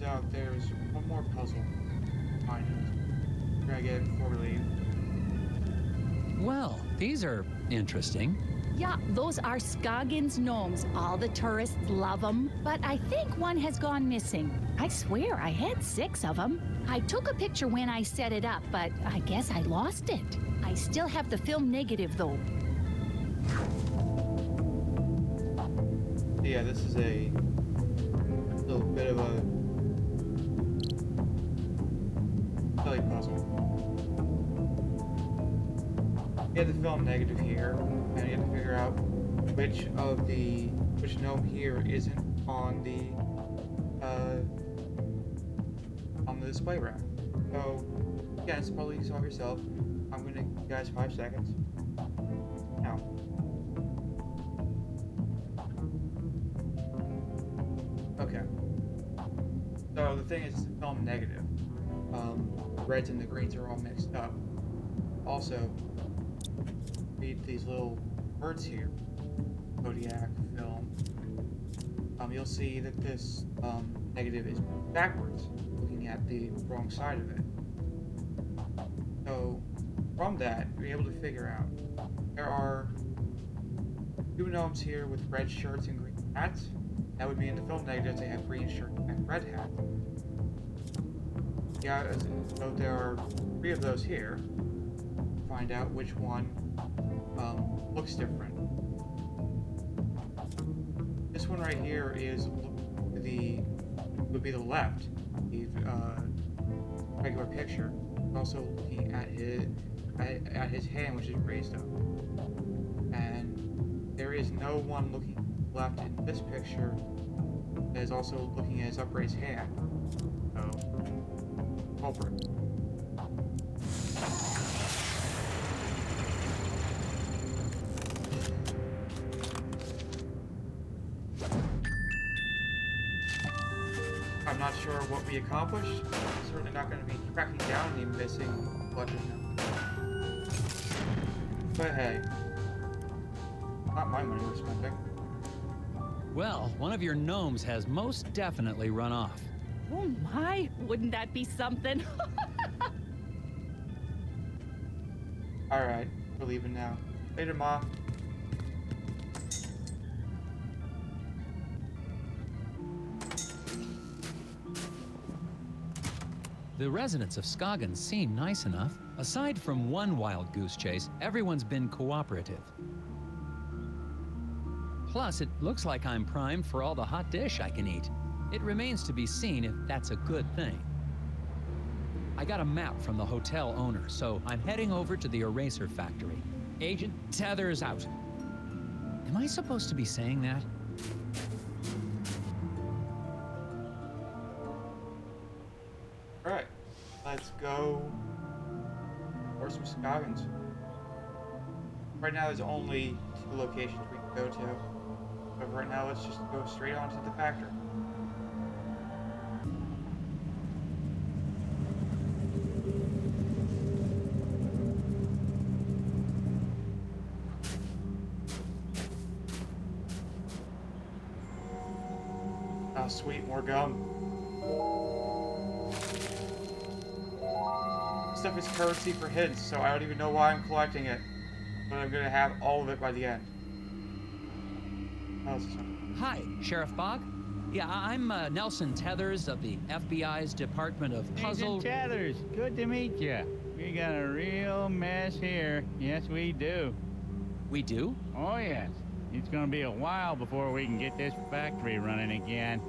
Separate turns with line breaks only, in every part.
turns out there's one more puzzle behind it. We're gonna get it before we leave.
Well, these are interesting.
Yeah, those are Scoggins gnomes. All the tourists love them. But I think one has gone missing. I swear I had 6 of them. I took a picture when I set it up, but I guess I lost it. I still have the film negative, though.
Yeah, this is a little bit of a silly puzzle. You have the film negative here, and you have to figure out which gnome here isn't on the display rack. So again, it's probably you solve yourself. I'm gonna give you guys 5 seconds. Now. Okay. So the thing is, it's film negative. The reds and the greens are all mixed up. Also, read these little words here. Zodiac film. You'll see that this negative is backwards, looking at the wrong side of it. So from that, you're able to figure out there are 2 gnomes here with red shirts and green hats. That would mean the film negatives they have green shirts and red hats. Yeah, so there are 3 of those here. Find out which one looks different. This one right here is would be the left, the regular picture. Also looking at his hand, which is raised up, and there is no one looking left in this picture that is also looking at his upraised hand. So, culprit. I'm not sure what we accomplished. I'm certainly not going to be tracking down any missing collection. But hey, not my money we're spending.
Well, one of your gnomes has most definitely run off.
Oh my, wouldn't that be something?
Alright, we're leaving now. Later, Ma.
The residents of Scoggins seem nice enough. Aside from one wild goose chase, everyone's been cooperative. Plus, it looks like I'm primed for all the hot dish I can eat. It remains to be seen if that's a good thing. I got a map from the hotel owner, so I'm heading over to the eraser factory. Agent Tethers out. Am I supposed to be saying that?
Alright, let's go for some Scoggins. Right now there's only 2 locations we can go to. But right now let's just go straight on to the factory. Oh sweet, more gum. Stuff is currency for hints, so I don't even know why I'm collecting it. But I'm gonna have all of it by the end. Oh,
Hi, Sheriff Bog. Yeah, I'm Nelson Tethers of the FBI's Department of Puzzle...
Agent Tethers, good to meet you. We got a real mess here. Yes, we do.
We do?
Oh, yes. It's gonna be a while before we can get this factory running again.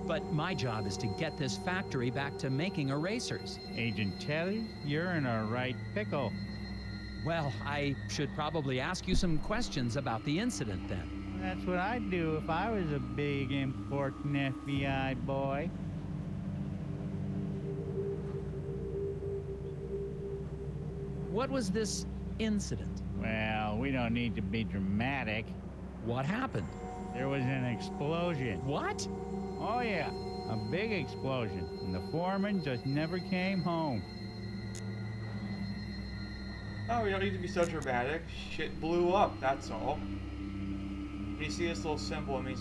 But my job is to get this factory back to making erasers.
Agent Tethers, you're in a right pickle.
Well, I should probably ask you some questions about the incident then.
That's what I'd do if I was a big, important FBI boy.
What was this incident?
Well, we don't need to be dramatic.
What happened?
There was an explosion.
What?
Oh, yeah. A big explosion. And the foreman just never came home.
Oh, we don't need to be so dramatic. Shit blew up, that's all. When you see this little symbol, it means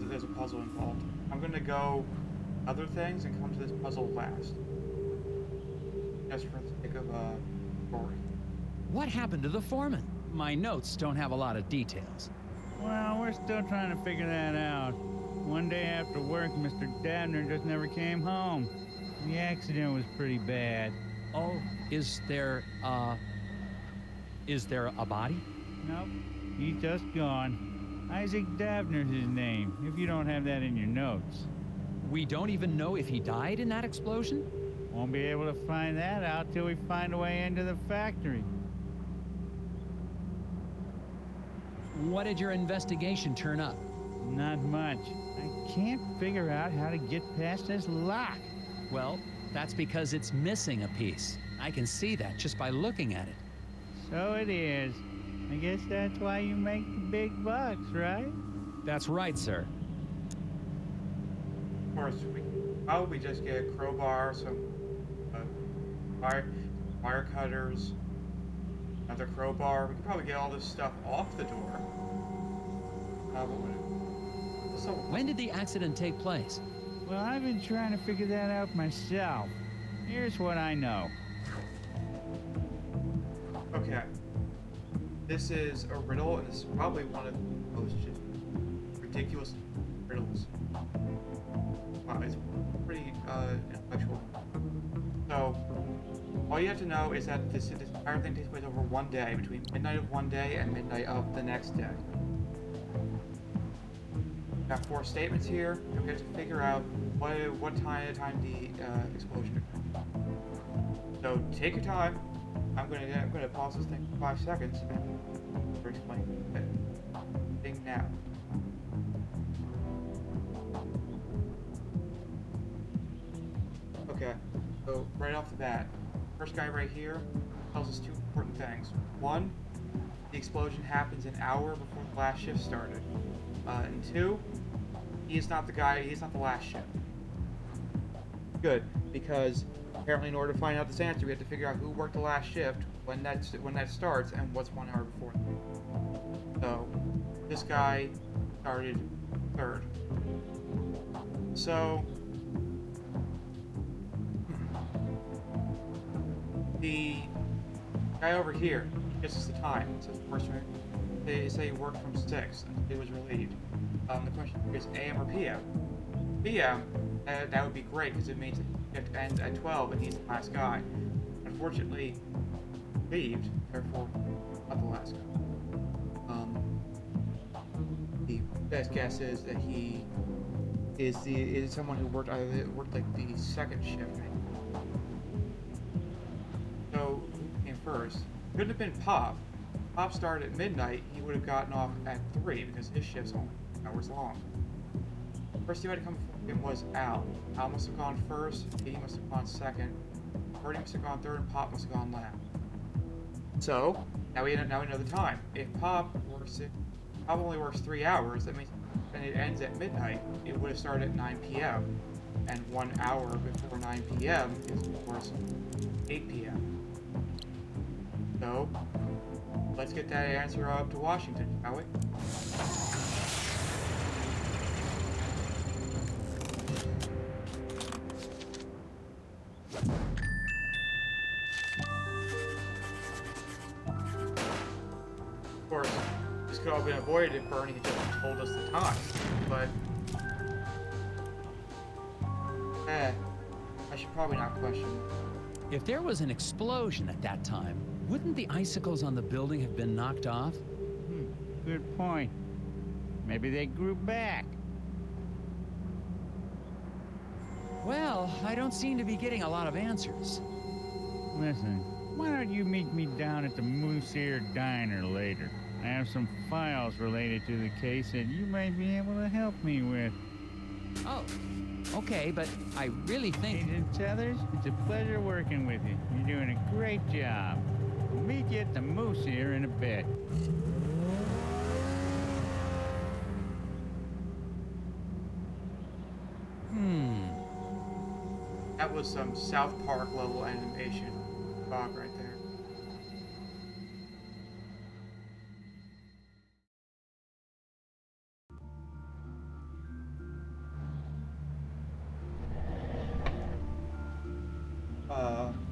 there's a puzzle involved. I'm gonna go other things and come to this puzzle last. Just for the sake of story.
What happened to the foreman? My notes don't have a lot of details.
Well, we're still trying to figure that out. One day after work, Mr. Dabner just never came home. The accident was pretty bad.
Oh, is there a body?
Nope, he's just gone. Isaac Dabner's his name, if you don't have that in your notes.
We don't even know if he died in that explosion?
Won't be able to find that out till we find a way into the factory.
What did your investigation turn up?
Not much. I can't figure out how to get past this lock.
Well, that's because it's missing a piece. I can see that just by looking at it.
So it is. I guess that's why you make the big bucks, right?
That's right, sir.
Of course, we probably just get a crowbar, some wire cutters, another crowbar. We could probably get all this stuff off the door. So
When did the accident take place?
Well, I've been trying to figure that out myself. Here's what I know.
okay, this is a riddle, and this is probably one of the most just ridiculous riddles. Wow, it's pretty intellectual. So, all you have to know is that this entire thing takes place over one day, between midnight of one day and midnight of the next day. Got 4 statements here. You'll get to figure out what time the explosion occurred. So take your time. I'm gonna pause this thing for 5 seconds and explain the thing now. Okay, so right off the bat, first guy right here tells us 2 important things. 1, the explosion happens an hour before the last shift started. And 2, he's not the last shift. Good, because apparently in order to find out this answer, we have to figure out who worked the last shift, when that starts, and what's 1 hour before. So, this guy started 3rd. So, the guy over here gives us the time. So the first one, they say he worked from 6 and he was relieved. The question is AM or PM? PM, that would be great because it means it ends at 12 and he's the last guy. Unfortunately, relieved, therefore not the last guy. The best guess is that he is someone who worked like the 2nd shift. So who came first? Couldn't have been Pop. Pop started at midnight. He would have gotten off at 3 because his shift's only hours long. First he had to come before him was Al. Al must have gone first. Katie must have gone second. Bertie must have gone 3rd, and Pop must have gone last. So now we know the time. If Pop only works 3 hours, that means when it ends at midnight, it would have started at 9 p.m. And 1 hour before 9 p.m. is of course 8 p.m. So let's get that answer up to Washington, shall we? Of course, this could all have been avoided if Bernie had just told us the time, but I should probably not question.
If there was an explosion at that time, wouldn't the icicles on the building have been knocked off?
Good point. Maybe they grew back.
Well, I don't seem to be getting a lot of answers.
Listen, why don't you meet me down at the Moose Ear Diner later? I have some files related to the case that you might be able to help me with.
Oh, okay, but I really think...
Agent Tethers, it's a pleasure working with you. You're doing a great job. We'll meet you at the Moose Ear in a bit.
That was some South Park level animation. Bob right there.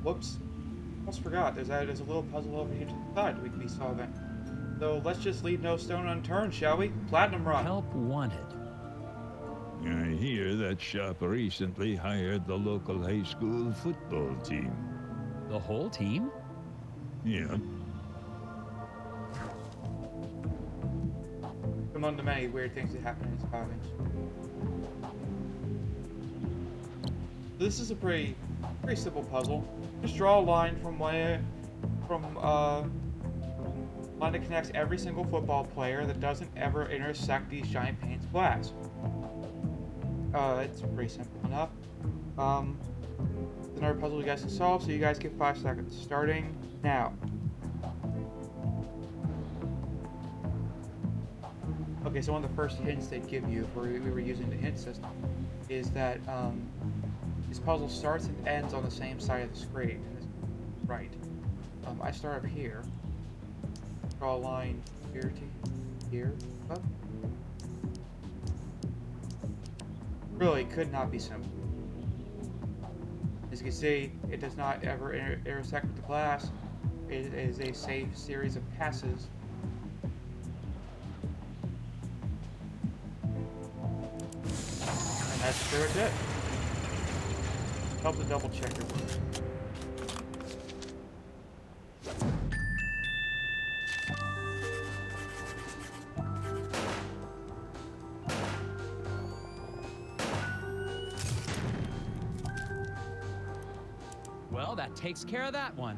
Whoops. Almost forgot. There's a little puzzle over here to the side we can be solving. So let's just leave no stone unturned, shall we? Platinum run.
Help wanted.
I hear that shop recently hired the local high school football team.
The whole team?
Yeah.
Among the many weird things that happen in Scoggins. This is a pretty simple puzzle. Just draw a line from line that connects every single football player that doesn't ever intersect these giant panes of glass. It's pretty simple enough. It's another puzzle you guys can solve, so you guys get 5 seconds. Starting now. Okay, so one of the first hints they give you, if we were using the hint system, is that this puzzle starts and ends on the same side of the screen. And this, right. I start up here. Draw a line here to here. Up. Really could not be simple. As you can see, it does not ever intersect with the glass. It is a safe series of passes. And that's pretty much it. Help to double check your work.
Well, that takes care of that one.